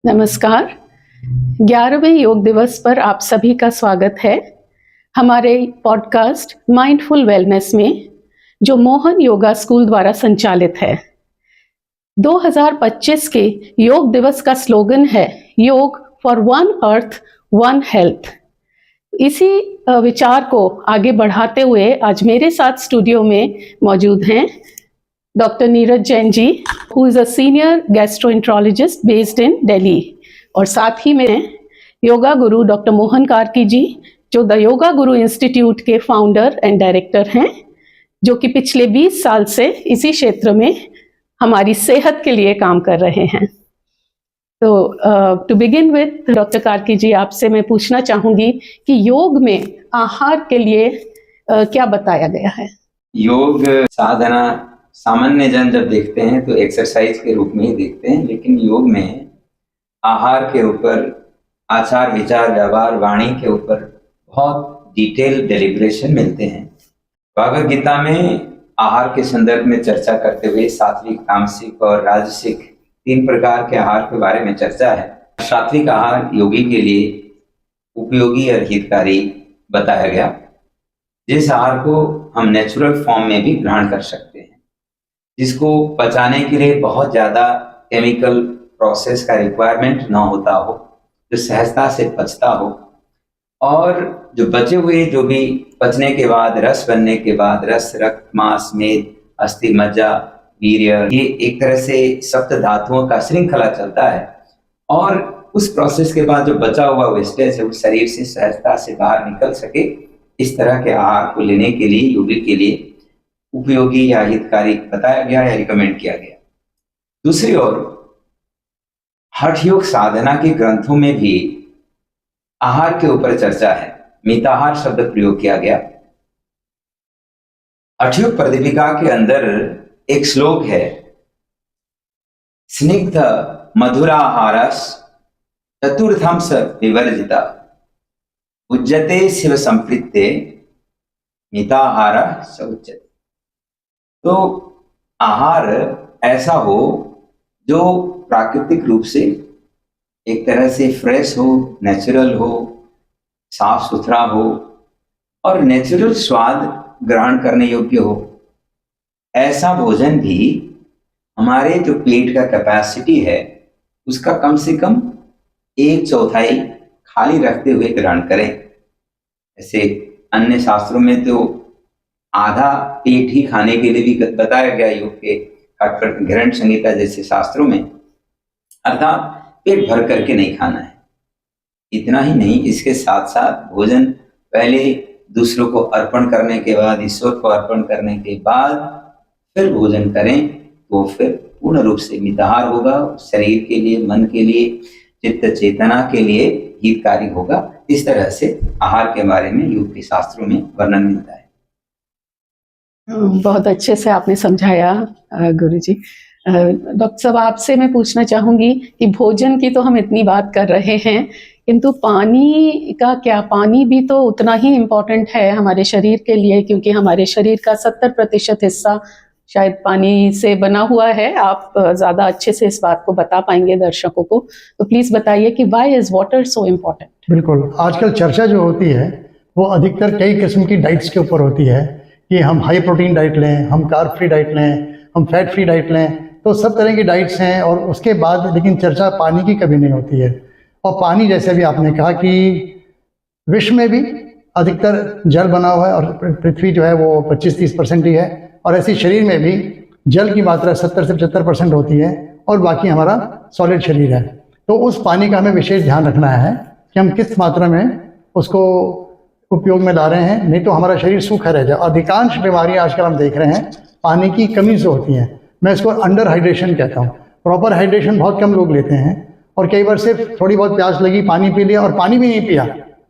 नमस्कार। 11वें योग दिवस पर आप सभी का स्वागत है हमारे पॉडकास्ट माइंडफुल वेलनेस में, जो मोहन योगा स्कूल द्वारा संचालित है। 2025 के योग दिवस का स्लोगन है योग for one earth one health. इसी विचार को आगे बढ़ाते हुए आज मेरे साथ स्टूडियो में मौजूद हैं doctor Neeraj Jain ji, who is a senior gastroenterologist based in Delhi, और साथ ही में योगा गुरु डॉक्टर मोहन कार्की जी, जो द योगा गुरु इंस्टीट्यूट के फाउंडर एंड डायरेक्टर हैं, जो कि पिछले 20 साल से इसी क्षेत्र में हमारी सेहत के लिए काम कर रहे हैं। तो to begin with doctor Karki ji, आपसे मैं पूछना चाहूँगी कि योग में आहार के लिए क्या बताया गया है? योग साधना सामान्य जन जब देखते हैं तो एक्सरसाइज के रूप में ही देखते हैं, लेकिन योग में आहार के ऊपर, आचार विचार व्यवहार वाणी के ऊपर बहुत डिटेल डेलिब्रेशन मिलते हैं। भगवद गीता में आहार के संदर्भ में चर्चा करते हुए सात्विक, तामसिक और राजसिक 3 प्रकार के आहार के बारे में चर्चा है। सात्विक आहार योगी के लिए उपयोगी और हितकारी बताया गया, जिस आहार को हम नेचुरल फॉर्म में भी ग्रहण कर सकते हैं, जिसको पचाने के लिए बहुत ज़्यादा केमिकल प्रोसेस का रिक्वायरमेंट ना होता हो, जो सहजता से पचता हो, और जो बचे हुए जो भी पचने के बाद, रस बनने के बाद, रस, रक्त, मांस, मेद, अस्थि, मज्जा, वीर्य, ये एक तरह से सप्त धातुओं का श्रृंखला चलता है, और उस प्रोसेस के बाद जो बचा हुआ वेस्टेज है, उस शरीर से सहजता से बाहर निकल सके, इस तरह के आहार को लेने के लिए योगी के लिए उपयोगी या हितकारी बताया गया या रिकमेंड किया गया। दूसरी ओर हठ योग साधना के ग्रंथों में भी आहार के ऊपर चर्चा है। मिताहार शब्द प्रयोग किया गया। हठ योग प्रदीपिका के अंदर एक श्लोक है, स्निग्ध मधुराहारस चतुर्थम स विवर्जिता उज्जते शिव संप्रीत्ते मिताहार स उच्यते। तो आहार ऐसा हो जो प्राकृतिक रूप से एक तरह से फ्रेश हो, नेचुरल हो, साफ सुथरा हो और नेचुरल स्वाद ग्रहण करने योग्य हो। ऐसा भोजन भी हमारे जो पेट का कैपेसिटी है उसका कम से कम 1/4 खाली रखते हुए ग्रहण करें। ऐसे अन्य शास्त्रों में तो आधा पेट ही खाने के लिए भी बताया गया, योग के घृण संहिता जैसे शास्त्रों में, अर्थात पेट भर करके नहीं खाना है। इतना ही नहीं, इसके साथ साथ भोजन पहले दूसरों को अर्पण करने के बाद, ईश्वर को अर्पण करने के बाद फिर भोजन करें, तो फिर पूर्ण रूप से मिताहार होगा, शरीर के लिए, मन के लिए, चित्त चेतना के लिए हितकारी होगा। इस तरह से आहार के बारे में योग के शास्त्रों में वर्णन मिलता है। बहुत अच्छे से आपने समझाया गुरुजी। डॉक्टर साहब, आपसे मैं पूछना चाहूँगी कि भोजन की तो हम इतनी बात कर रहे हैं, किंतु पानी का क्या? पानी भी तो उतना ही इम्पोर्टेंट है हमारे शरीर के लिए, क्योंकि हमारे शरीर का 70% हिस्सा शायद पानी से बना हुआ है। आप ज़्यादा अच्छे से इस बात को बता पाएंगे दर्शकों को, तो प्लीज़ बताइए कि why is water so important? बिल्कुल, आजकल चर्चा जो होती है वो अधिकतर कई किस्म की डाइट्स के ऊपर होती है कि हम हाई प्रोटीन डाइट लें, हम कार्ब फ्री डाइट लें, हम फैट फ्री डाइट लें, तो सब तरह की डाइट्स हैं। और उसके बाद लेकिन चर्चा पानी की कभी नहीं होती है। और पानी, जैसे भी आपने कहा कि विश्व में भी अधिकतर जल बना हुआ है और पृथ्वी जो है वो 25-30% ही है, और ऐसे शरीर में भी जल की मात्रा 70 से 75% होती है, और बाकी हमारा सॉलिड शरीर है। तो उस पानी का हमें विशेष ध्यान रखना है कि हम किस मात्रा में उसको उपयोग में ला रहे हैं, नहीं तो हमारा शरीर सूखा रह जाए। अधिकांश बीमारियां आजकल हम देख रहे हैं पानी की कमी से होती हैं। मैं इसको अंडर हाइड्रेशन कहता हूँ। प्रॉपर हाइड्रेशन बहुत कम लोग लेते हैं, और कई बार सिर्फ थोड़ी बहुत प्यास लगी, पानी पी लिया, और पानी भी नहीं पिया,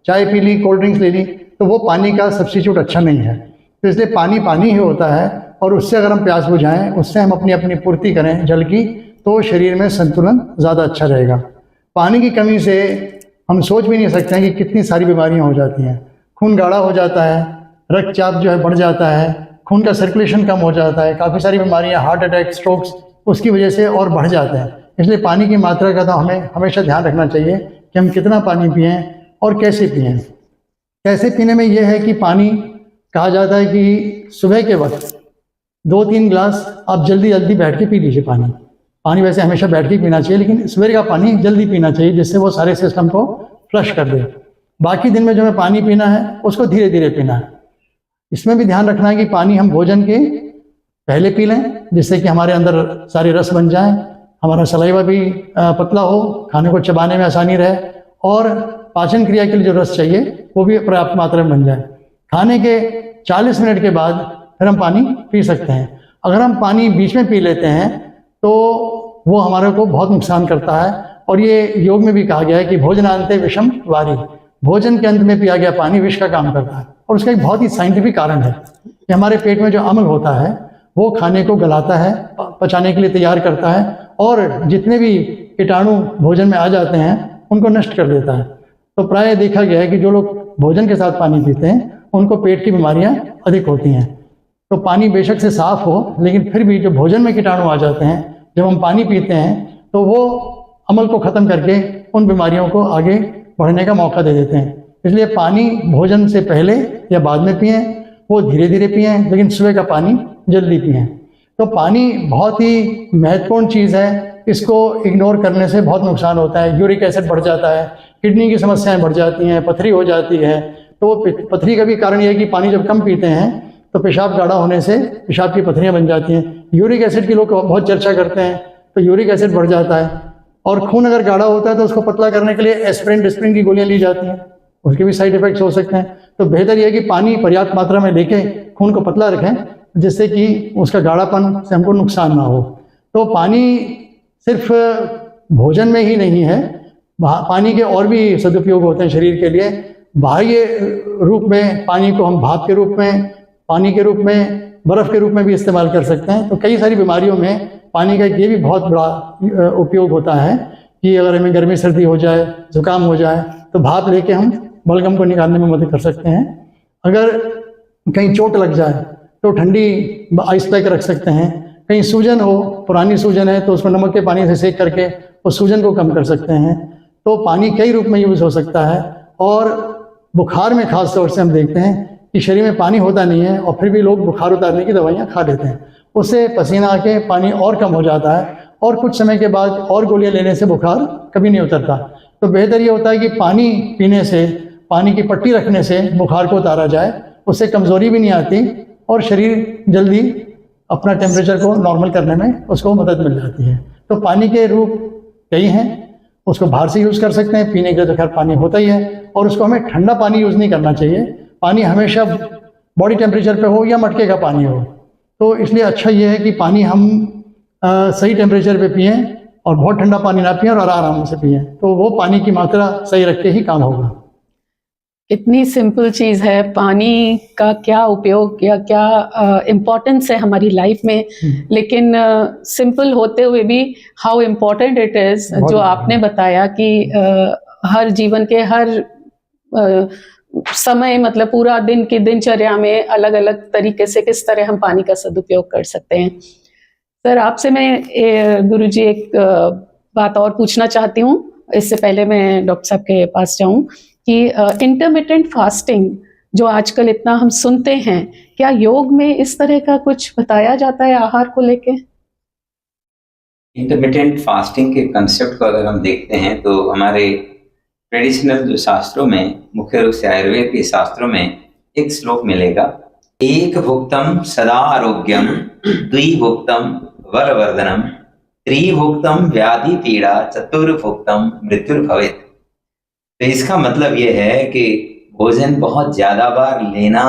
चाय पी ली, कोल्ड ड्रिंक्स ले ली, तो वो पानी का सब्स्टिट्यूट अच्छा नहीं है। तो इसलिए पानी पानी ही होता है, और उससे अगर हम प्यास बुझाएं, उससे हम अपनी अपनी पूर्ति करें जल की, तो शरीर में संतुलन ज़्यादा अच्छा रहेगा। पानी की कमी से हम सोच भी नहीं सकते हैं कि कितनी सारी बीमारियाँ हो जाती हैं। खून गाढ़ा हो जाता है, रक्तचाप जो है बढ़ जाता है, खून का सर्कुलेशन कम हो जाता है, काफ़ी सारी बीमारियां, हार्ट अटैक, स्ट्रोक्स उसकी वजह से और बढ़ जाते हैं। इसलिए पानी की मात्रा का तो हमें हमेशा ध्यान रखना चाहिए कि हम कितना पानी पिएं और कैसे पिएं। कैसे पीने में यह है कि पानी कहा जाता है कि सुबह के वक्त 2-3 गिलास आप जल्दी जल्दी बैठ के पी लीजिए पानी। पानी वैसे हमेशा बैठ के पीना चाहिए, लेकिन सुबह का पानी जल्दी पीना चाहिए जिससे वो सारे सिस्टम को फ्लश कर दे। बाकी दिन में जो हमें पानी पीना है उसको धीरे धीरे पीना है। इसमें भी ध्यान रखना है कि पानी हम भोजन के पहले पी लें जिससे कि हमारे अंदर सारे रस बन जाएं, हमारा सलाइवा भी पतला हो, खाने को चबाने में आसानी रहे और पाचन क्रिया के लिए जो रस चाहिए वो भी पर्याप्त मात्रा में बन जाए। खाने के 40 मिनट के बाद फिर हम पानी पी सकते हैं। अगर हम पानी बीच में पी लेते हैं तो वो हमारे को बहुत नुकसान करता है और ये योग में भी कहा गया है कि भोजनांते विषम वारी, भोजन के अंत में पिया गया पानी विष का काम करता है। और उसका एक बहुत ही साइंटिफिक कारण है कि हमारे पेट में जो अम्ल होता है वो खाने को गलाता है, पचाने के लिए तैयार करता है और जितने भी कीटाणु भोजन में आ जाते हैं उनको नष्ट कर देता है। तो प्राय देखा गया है कि जो लोग भोजन के साथ पानी पीते हैं उनको पेट की बीमारियां अधिक होती हैं। तो पानी बेशक से साफ हो, लेकिन फिर भी जो भोजन में कीटाणु आ जाते हैं जब हम पानी पीते हैं तो वो अमल को ख़त्म करके उन बीमारियों को आगे बढ़ने का मौका दे देते हैं। इसलिए पानी भोजन से पहले या बाद में पिएं, वो धीरे धीरे पिएं, लेकिन सुबह का पानी जल्दी पिएं। तो पानी बहुत ही महत्वपूर्ण चीज़ है, इसको इग्नोर करने से बहुत नुकसान होता है। यूरिक एसिड बढ़ जाता है, किडनी की समस्याएं बढ़ जाती हैं, पथरी हो जाती है। तो पथरी का भी कारण यह है कि पानी जब कम पीते हैं तो पेशाब गाढ़ा होने से पेशाब की पथरियाँ बन जाती हैं। यूरिक एसिड की लोग बहुत चर्चा करते हैं, तो यूरिक एसिड बढ़ जाता है। और खून अगर गाढ़ा होता है तो उसको पतला करने के लिए एस्पिरिन डिस्प्रिन की गोलियां ली जाती हैं, उसके भी साइड इफेक्ट्स हो सकते हैं। तो बेहतर यह है कि पानी पर्याप्त मात्रा में लेके खून को पतला रखें जिससे कि उसका गाढ़ापन से हमको नुकसान ना हो। तो पानी सिर्फ भोजन में ही नहीं है, पानी के और भी सदुपयोग होते हैं शरीर के लिए। बाह्य रूप में पानी को हम भाप के रूप में, पानी के रूप में, बर्फ़ के रूप में भी इस्तेमाल कर सकते हैं। तो कई सारी बीमारियों में पानी का ये भी बहुत बड़ा उपयोग होता है कि अगर हमें गर्मी सर्दी हो जाए, जुकाम हो जाए तो भाप लेके हम बलगम को निकालने में मदद कर सकते हैं। अगर कहीं चोट लग जाए तो ठंडी आइस पैक रख सकते हैं। कहीं सूजन हो, पुरानी सूजन है, तो उसको नमक के पानी से सेक करके उस सूजन को कम कर सकते हैं। तो पानी कई रूप में यूज़ हो सकता है। और बुखार में खास तौर से हम देखते हैं कि शरीर में पानी होता नहीं है और फिर भी लोग बुखार उतारने की दवाइयाँ खा लेते हैं, उससे पसीना आके पानी और कम हो जाता है और कुछ समय के बाद और गोलियां लेने से बुखार कभी नहीं उतरता। तो बेहतर ये होता है कि पानी पीने से, पानी की पट्टी रखने से बुखार को उतारा जाए, उससे कमज़ोरी भी नहीं आती और शरीर जल्दी अपना टेम्परेचर को नॉर्मल करने में उसको मदद मिल जाती है। तो पानी के रूप कई हैं, उसको बाहर से यूज़ कर सकते हैं, पीने के लिए तो खैर पानी होता ही है। और उसको हमें ठंडा पानी यूज़ नहीं करना चाहिए, पानी हमेशा बॉडी टेम्परेचर पे हो या मटके का पानी हो। तो इसलिए अच्छा ये है कि पानी हम सही टेम्परेचर पे पिएं और बहुत ठंडा पानी ना पिएं और आराम से पिएं, तो वो पानी की मात्रा सही रख के ही काम होगा। इतनी सिंपल चीज़ है, पानी का क्या उपयोग या क्या इम्पोर्टेंस है हमारी लाइफ में, लेकिन सिंपल होते हुए भी हाउ इम्पोर्टेंट इट इज़, जो आपने बताया कि हर जीवन के हर समय, मतलब पूरा दिन की दिनचर्या में अलग अलग तरीके से किस तरह हम पानी का सदुपयोग कर सकते हैं। सर, आपसे मैं गुरुजी एक बात और पूछना चाहती हूँ, इससे पहले मैं डॉक्टर साहब के पास जाऊँ, कि इंटरमिटेंट फास्टिंग जो आजकल इतना हम सुनते हैं, क्या योग में इस तरह का कुछ बताया जाता है आहार को लेके? इंटरमिटेंट फास्टिंग के कंसेप्ट को अगर हम देखते हैं तो हमारे ट्रेडिशनल जो शास्त्रों में, मुख्य रूप से आयुर्वेद के शास्त्रों में एक श्लोक मिलेगा, एक भुक्तम सदा आरोग्यम, द्विभुक्तम वरवर्धनम, त्रिभुक्तम व्याधि पीड़ा, चतुर्भुक्तम मृत्युर्भवेत्। तो इसका मतलब ये है कि भोजन बहुत ज्यादा बार लेना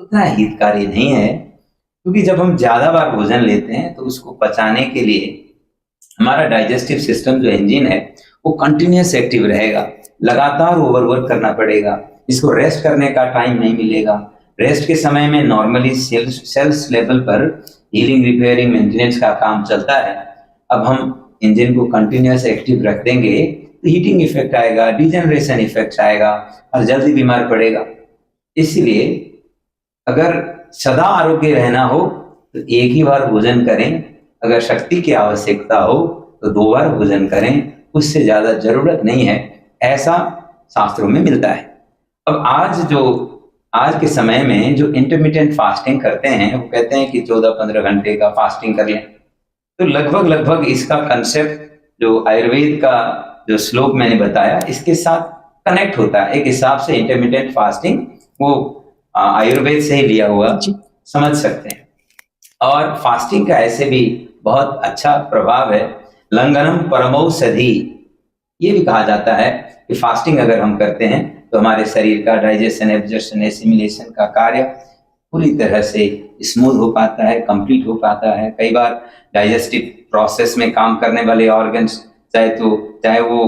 उतना हितकारी नहीं है, क्योंकि जब हम ज्यादा बार भोजन लेते हैं तो उसको पचाने के लिए हमारा डाइजेस्टिव सिस्टम जो इंजन है वो कंटिन्यूस एक्टिव रहेगा, लगातार ओवरवर्क करना पड़ेगा, इसको रेस्ट करने का टाइम नहीं मिलेगा। रेस्ट के समय में नॉर्मली सेल्स लेवल पर हीलिंग, रिपेयरिंग, मेंटेनेंस का काम चलता है। अब हम इंजन को कंटिन्यूस एक्टिव रख देंगे तो हीटिंग इफेक्ट आएगा, डिजेनरेशन इफेक्ट आएगा और जल्दी बीमार पड़ेगा। इसलिए अगर सदा आरोग्य रहना हो तो एक ही बार भोजन करें, अगर शक्ति की आवश्यकता हो तो 2 बार भोजन करें, उससे ज्यादा जरूरत नहीं है, ऐसा शास्त्रों में मिलता है। अब आज के समय में जो इंटरमिटेंट फास्टिंग करते हैं, वो कहते हैं कि 14-15 घंटे का फास्टिंग कर लें। तो लगभग इसका कंसेप्ट जो आयुर्वेद का जो श्लोक मैंने बताया, इसके साथ कनेक्ट होता है। एक हिसाब से इंटरमिटेंट फास्टिंग वो आयुर्वेद से ही लिया हुआ समझ सकते हैं। और फास्टिंग का ऐसे भी बहुत अच्छा प्रभाव है। लंघनम परमौषधि, ये भी कहा जाता है कि फास्टिंग अगर हम करते हैं तो हमारे शरीर का डाइजेशन, एब्जॉर्प्शन, एसिमिलेशन का कार्य पूरी तरह से स्मूथ हो पाता है, कंप्लीट हो पाता है। कई बार डाइजेस्टिव प्रोसेस में काम करने वाले ऑर्गन्स, चाहे वो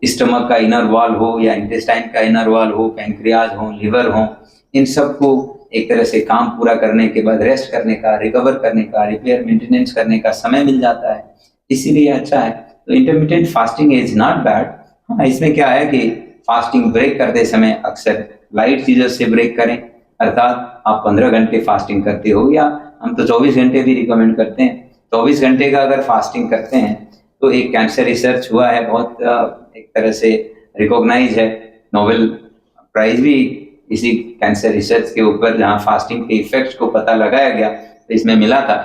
स्टमक का इनर वॉल हो या इंटेस्टाइन का इनर वॉल हो, पैंक्रियाज हो, लिवर हो, इन सबको एक तरह से काम पूरा करने के बाद रेस्ट करने का, रिकवर करने का, रिपेयर मेंटेनेंस करने का समय मिल जाता है, इसीलिए अच्छा है। तो intermittent fasting is not bad. हाँ, इसमें क्या है कि फास्टिंग ब्रेक करते समय अक्सर लाइट चीजों से ब्रेक करें, अर्थात आप 15 घंटे फास्टिंग करते हो, या हम तो 24 घंटे भी रिकमेंड करते हैं। 24 घंटे का अगर फास्टिंग करते हैं तो एक कैंसर रिसर्च हुआ है, बहुत एक तरह से रिकॉग्नाइज है, नोबेल प्राइज भी इसी कैंसर रिसर्च के ऊपर, जहां फास्टिंग के इफेक्ट्स को पता लगाया गया, तो इसमें मिला था।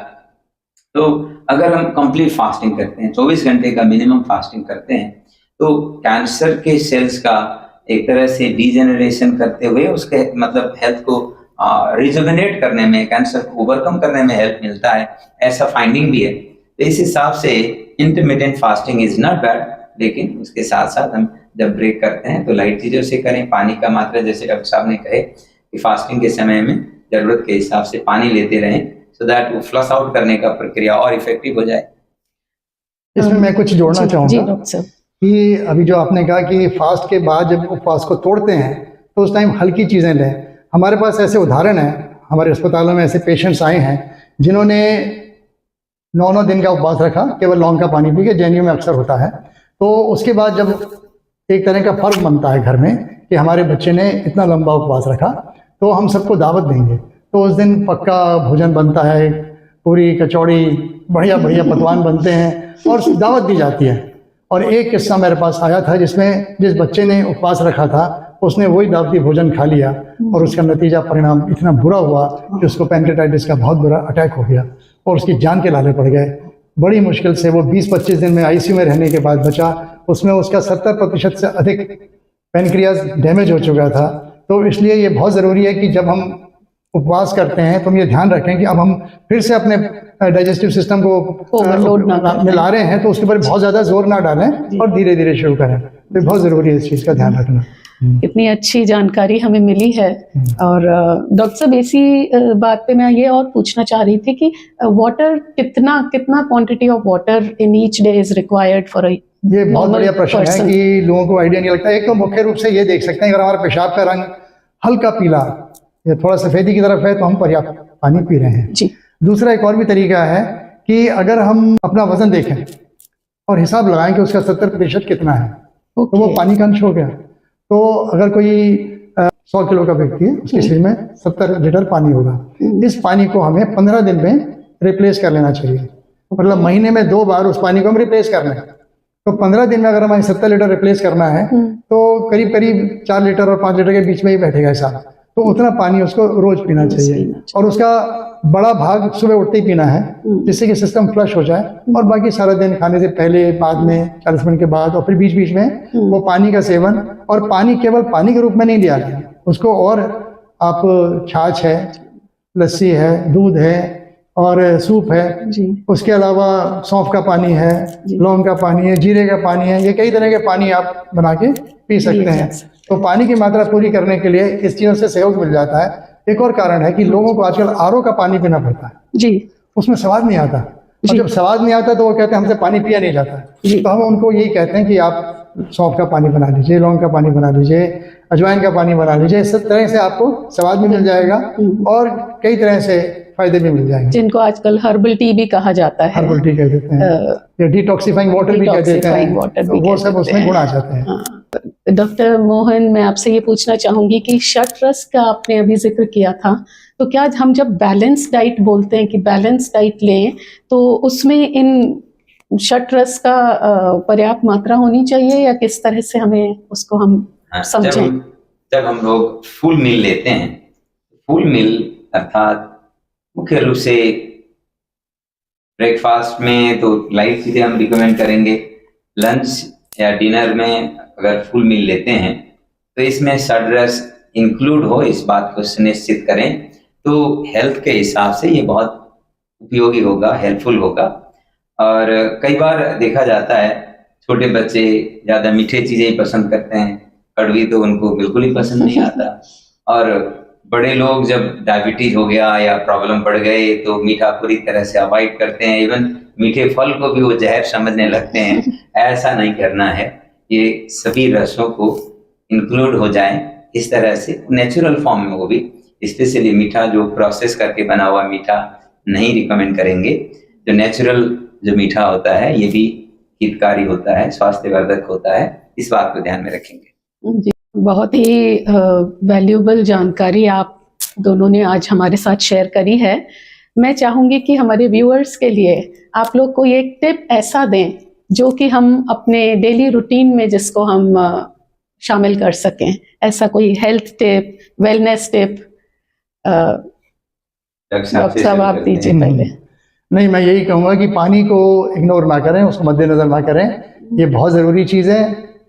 तो अगर हम कंप्लीट फास्टिंग करते हैं, 24 घंटे का मिनिमम फास्टिंग करते हैं, तो कैंसर के सेल्स का एक तरह से डीजेनरेशन करते हुए उसके मतलब हेल्थ को रिजुविनेट करने में, कैंसर को ओवरकम करने में हेल्प मिलता है, ऐसा फाइंडिंग भी है। तो इस हिसाब से intermittent fasting is not bad, लेकिन उसके साथ साथ हम जब ब्रेक करते हैं तो लाइट चीजों से करें। पानी का मात्रा, जैसे डॉक्टर साहब ने कहे कि फास्टिंग के समय में जरूरत के हिसाब से पानी लेते रहें, सो दैट वो फ्लश आउट करने का प्रक्रिया और इफेक्टिव हो जाए। इसमें मैं कुछ जोड़ना चाहूँगा कि अभी जो आपने कहा कि फास्ट के बाद जब उपवास को तोड़ते हैं तो उस टाइम हल्की चीज़ें लें। हमारे पास ऐसे उदाहरण हैं, हमारे अस्पतालों में ऐसे पेशेंट्स आए हैं जिन्होंने 9-9 दिन का उपवास रखा, केवल लौंग का पानी पी के, जेएनयू में अक्सर होता है। तो उसके बाद जब एक तरह का फर्क बनता है घर में कि हमारे बच्चे ने इतना लंबा उपवास रखा, तो हम सबको दावत देंगे। तो उस दिन पक्का भोजन बनता है, पूरी कचौड़ी, बढ़िया बढ़िया पकवान बनते हैं और दावत दी जाती है। और एक किस्सा मेरे पास आया था जिसमें जिस बच्चे ने उपवास रखा था उसने वही दावती भोजन खा लिया और उसका नतीजा परिणाम इतना बुरा हुआ कि उसको पैंक्रेटाइटिस का बहुत बुरा अटैक हो गया और उसकी जान के लाले पड़ गए। बड़ी मुश्किल से वो 20-25 दिन में आईसीयू में रहने के बाद बचा। उसमें उसका 70% से अधिक पैनक्रियाज डैमेज हो चुका था। तो इसलिए ये बहुत ज़रूरी है कि जब हम उपवास करते हैं तो हम ये ध्यान रखें कि अब हम फिर से अपने डाइजेस्टिव सिस्टम को ओवरलोड मिला रहे हैं, तो उसके ऊपर बहुत ज़्यादा जोर ना डालें और धीरे धीरे शुरू करें। तो बहुत ज़रूरी है इस चीज़ का ध्यान रखना। इतनी अच्छी जानकारी हमें मिली है। और डॉक्टर साहब, इसी बात पे मैं ये और पूछना चाह रही थी कि वाटर कितना quantity of water in each day is required for ये बहुत बढ़िया प्रश्न है कि लोगों को आइडिया नहीं लगता। एक तो मुख्य रूप से ये देख सकते हैं, अगर हमारा पेशाब का रंग हल्का पीला या थोड़ा सफेदी की तरफ है तो हम पर्याप्त पानी पी रहे हैं जी। दूसरा एक और भी तरीका है कि अगर हम अपना वजन देखें और हिसाब लगाएं कि उसका 70% कितना है, तो वो पानी का अंश हो गया। तो अगर कोई 100 किलो का व्यक्ति है, उसके शरीर में 70 लीटर पानी होगा। इस पानी को हमें 15 दिन में रिप्लेस कर लेना चाहिए। मतलब महीने में 2 बार उस पानी को हम रिप्लेस कर लें। तो 15 दिन में अगर हमें 70 लीटर रिप्लेस करना है तो करीब करीब 4 लीटर और 5 लीटर के बीच में ही बैठेगा हिसाब। तो उतना पानी उसको रोज पीना चाहिए और उसका बड़ा भाग सुबह उठते ही पीना है, जिससे कि सिस्टम फ्लश हो जाए। और बाकी सारा दिन खाने से पहले, बाद में, 40 मिनट के बाद और फिर बीच बीच में वो पानी का सेवन। और पानी केवल पानी के रूप में नहीं लिया जाए, उसको और आप छाछ है, लस्सी है, दूध है और सूप है जी। उसके अलावा सौंफ का पानी है, लौंग का पानी है, जीरे का पानी है, ये कई तरह के पानी आप बना के पी सकते हैं। तो पानी की मात्रा पूरी करने के लिए इस चीज़ों से सहयोग मिल जाता है। एक और कारण है कि लोगों को आजकल आरओ का पानी पीना पड़ता है जी। उसमें स्वाद नहीं आता, और जब स्वाद नहीं आता तो वो कहते हैं हमसे पानी पिया नहीं जाता। तो हम उनको यही कहते हैं कि आप सौंफ का पानी बना लीजिए, लौंग का पानी बना लीजिए, अजवाइन का पानी बना लीजिए। इस तरह से आपको स्वाद भी मिल जाएगा और कई तरह से फायदे भी मिल जाएंगे, जिनको आजकल हर्बल टी भी कहा जाता है। हर्बल टी कह देते हैं या डिटॉक्सिफाइंग वाटर भी कह देते हैं, तो वो सब उसमें गुण आ जाते हैं। डॉक्टर मोहन, मैं आपसे ये पूछना चाहूंगी कि षट रस का आपने अभी जिक्र किया था, तो क्या हम जब बैलेंस डाइट बोलते हैं कि बैलेंस डाइट लें, तो उसमें इन षट रस का पर्याप्त मात्रा होनी चाहिए, या किस तरह से हमें उसको हम समझें? जब हम लोग फुल मील लेते हैं, फुल मील अर्थात मुख्य रूप से ब्रेकफास्ट में तो लाइट चीजें हम रिकमेंड करेंगे, लंच या डिनर में अगर फुल मील लेते हैं तो इसमें षड रस इंक्लूड हो, इस बात को सुनिश्चित करें। तो हेल्थ के हिसाब से ये बहुत उपयोगी होगा, हेल्पफुल होगा। और कई बार देखा जाता है छोटे बच्चे ज़्यादा मीठे चीज़ें ही पसंद करते हैं, कड़वी तो उनको बिल्कुल ही पसंद नहीं आता। और बड़े लोग जब डायबिटीज हो गया या प्रॉब्लम बढ़ गए तो मीठा पूरी तरह से अवॉइड करते हैं, इवन मीठे फल को भी वो जहर समझने लगते हैं। ऐसा नहीं करना है, ये सभी रसों को इंक्लूड हो जाए इस तरह से नेचुरल फॉर्म में, वो भी स्पेशली मीठा जो प्रोसेस करके बना हुआ मीठा नहीं रिकमेंड करेंगे। जो नेचुरल जो मीठा होता है ये भी हितकारी होता है, स्वास्थ्यवर्धक होता है, इस बात को ध्यान में रखेंगे। जी, बहुत ही वैल्यूएबल जानकारी आप दोनों ने आज हमारे साथ शेयर करी है। मैं चाहूँगी कि हमारे व्यूअर्स के लिए आप लोग कोई एक टिप ऐसा दें जो कि हम अपने डेली रूटीन में जिसको हम शामिल कर सकें, ऐसा कोई health tip, wellness tip. Doctor साहब आप दीजिए पहले। नहीं, मैं यही कहूँगा कि पानी को इग्नोर ना करें, उसको मद्देनजर ना करें, ये बहुत ज़रूरी चीज़ है,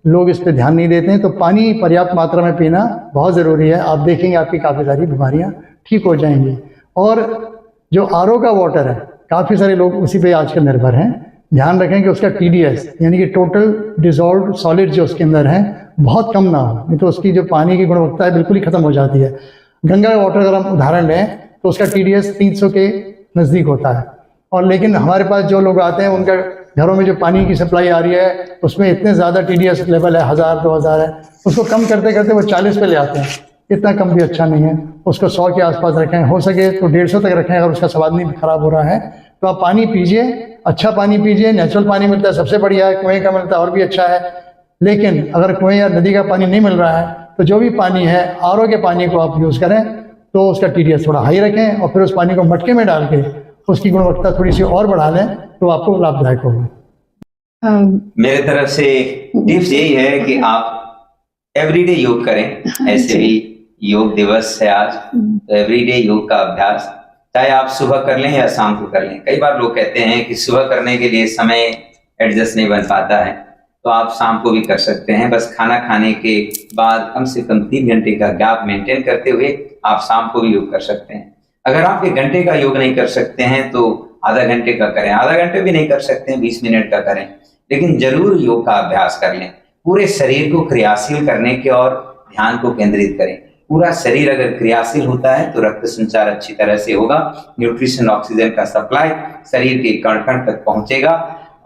लोग इस पे ध्यान नहीं देते हैं। तो पानी पर्याप्त मात्रा में पीना बहुत ज़रूरी है, आप देखेंगे आपकी काफ़ी सारी बीमारियाँ ठीक हो जाएंगी। और जो आरओ का वाटर है, काफ़ी सारे लोग उसी पे आजकल निर्भर हैं, ध्यान रखें कि उसका TDS यानी कि टोटल डिजॉल्व सॉलिड जो उसके अंदर है बहुत कम ना हो, नहीं तो उसकी जो पानी की गुणवत्ता है बिल्कुल ही ख़त्म हो जाती है। गंगा का वाटर अगर हम उदाहरण लें तो उसका TDS 300 के नज़दीक होता है, और लेकिन हमारे पास जो लोग आते हैं उनका घरों में जो पानी की सप्लाई आ रही है उसमें इतने ज़्यादा TDS लेवल है, 1000-2000 है, उसको कम करते करते वो 40 पे ले आते हैं। इतना कम भी अच्छा नहीं है, उसको 100 के आसपास रखें, हो सके तो 150 तक रखें अगर उसका स्वाद नहीं खराब हो रहा है। तो आप पानी पीजिए, अच्छा पानी पीजिए, नेचुरल पानी मिलता है सबसे बढ़िया है, कुएँ का मिलता है और भी अच्छा है। लेकिन अगर कुएँ या नदी का पानी नहीं मिल रहा है तो जो भी पानी है आरओ के पानी को आप यूज़ करें, तो उसका TDS थोड़ा हाई रखें और फिर उस पानी को मटके में डाल के उसकी गुणवत्ता थोड़ी सी और बढ़ा लें तो आपको लाभदायक होगा। मेरे तरफ से टिप्स यही है कि आप एवरीडे योग करें। ऐसे भी योग दिवस है आज, तो एवरीडे योग का अभ्यास चाहे आप सुबह कर लें या शाम को कर लें। कई बार लोग कहते हैं कि सुबह करने के लिए समय एडजस्ट नहीं बन पाता है, तो आप शाम को भी कर सकते हैं। बस खाना खाने के बाद कम से कम 3 घंटे का गैप मेंटेन करते हुए आप शाम को भी योग कर सकते हैं। अगर आप 1 घंटे का योग नहीं कर सकते हैं तो आधा घंटे का करें, आधा घंटे भी नहीं कर सकते हैं 20 मिनट का करें, लेकिन जरूर योग का अभ्यास कर लें। पूरे शरीर को क्रियाशील करने की ओर ध्यान को केंद्रित करें। पूरा शरीर अगर क्रियाशील होता है तो रक्त संचार अच्छी तरह से होगा, न्यूट्रिशन ऑक्सीजन का सप्लाई शरीर के कण कण तक पहुंचेगा,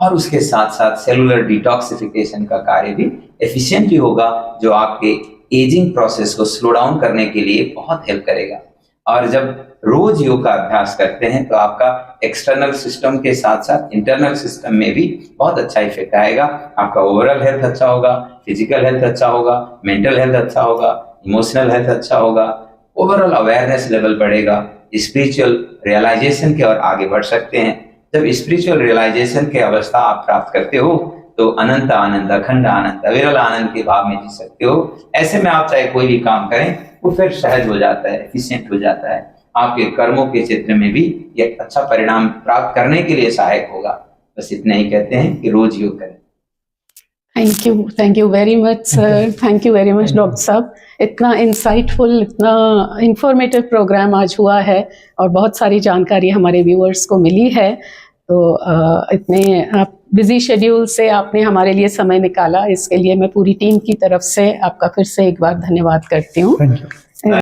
और उसके साथ साथ सेलुलर डिटॉक्सिफिकेशन का कार्य भी एफिशिएंटली होगा, जो आपके एजिंग प्रोसेस को स्लो डाउन करने के लिए बहुत हेल्प करेगा। और जब रोज योग का अभ्यास करते हैं तो आपका एक्सटर्नल सिस्टम के साथ साथ इंटरनल सिस्टम में भी बहुत अच्छा इफेक्ट आएगा। आपका ओवरऑल हेल्थ अच्छा होगा, फिजिकल हेल्थ अच्छा होगा, मेंटल हेल्थ अच्छा होगा, इमोशनल हेल्थ अच्छा होगा, ओवरऑल अवेयरनेस लेवल बढ़ेगा, स्पिरिचुअल रियलाइजेशन की ओर आगे बढ़ सकते हैं। जब स्पिरिचुअल रियलाइजेशन की अवस्था आप प्राप्त करते हो तो अनंत आनंद, अखंड आनंद, अविरल आनंद के भाव में जी सकते हो। ऐसे में आप चाहे कोई भी काम करें वो फिर सहज हो जाता है, एफिशिएंट हो जाता है। आपके कर्मों के क्षेत्र में भी ये अच्छा परिणाम प्राप्त करने के लिए सहायक होगा। बस इतना ही कहते हैं कि रोज योग करें। Thank you very much sir, thank you very much doctor साहब। इतना इंसाइटफुल, इतना इंफॉर्मेटिव प्रोग्राम आज हुआ है और बहुत सारी जानकारी हमारे व्यूअर्स को मिली है। तो इतने आप बिजी शेड्यूल से आपने हमारे लिए समय निकाला, इसके लिए मैं पूरी टीम की तरफ से आपका फिर से एक बार धन्यवाद करती हूँ। Thank you.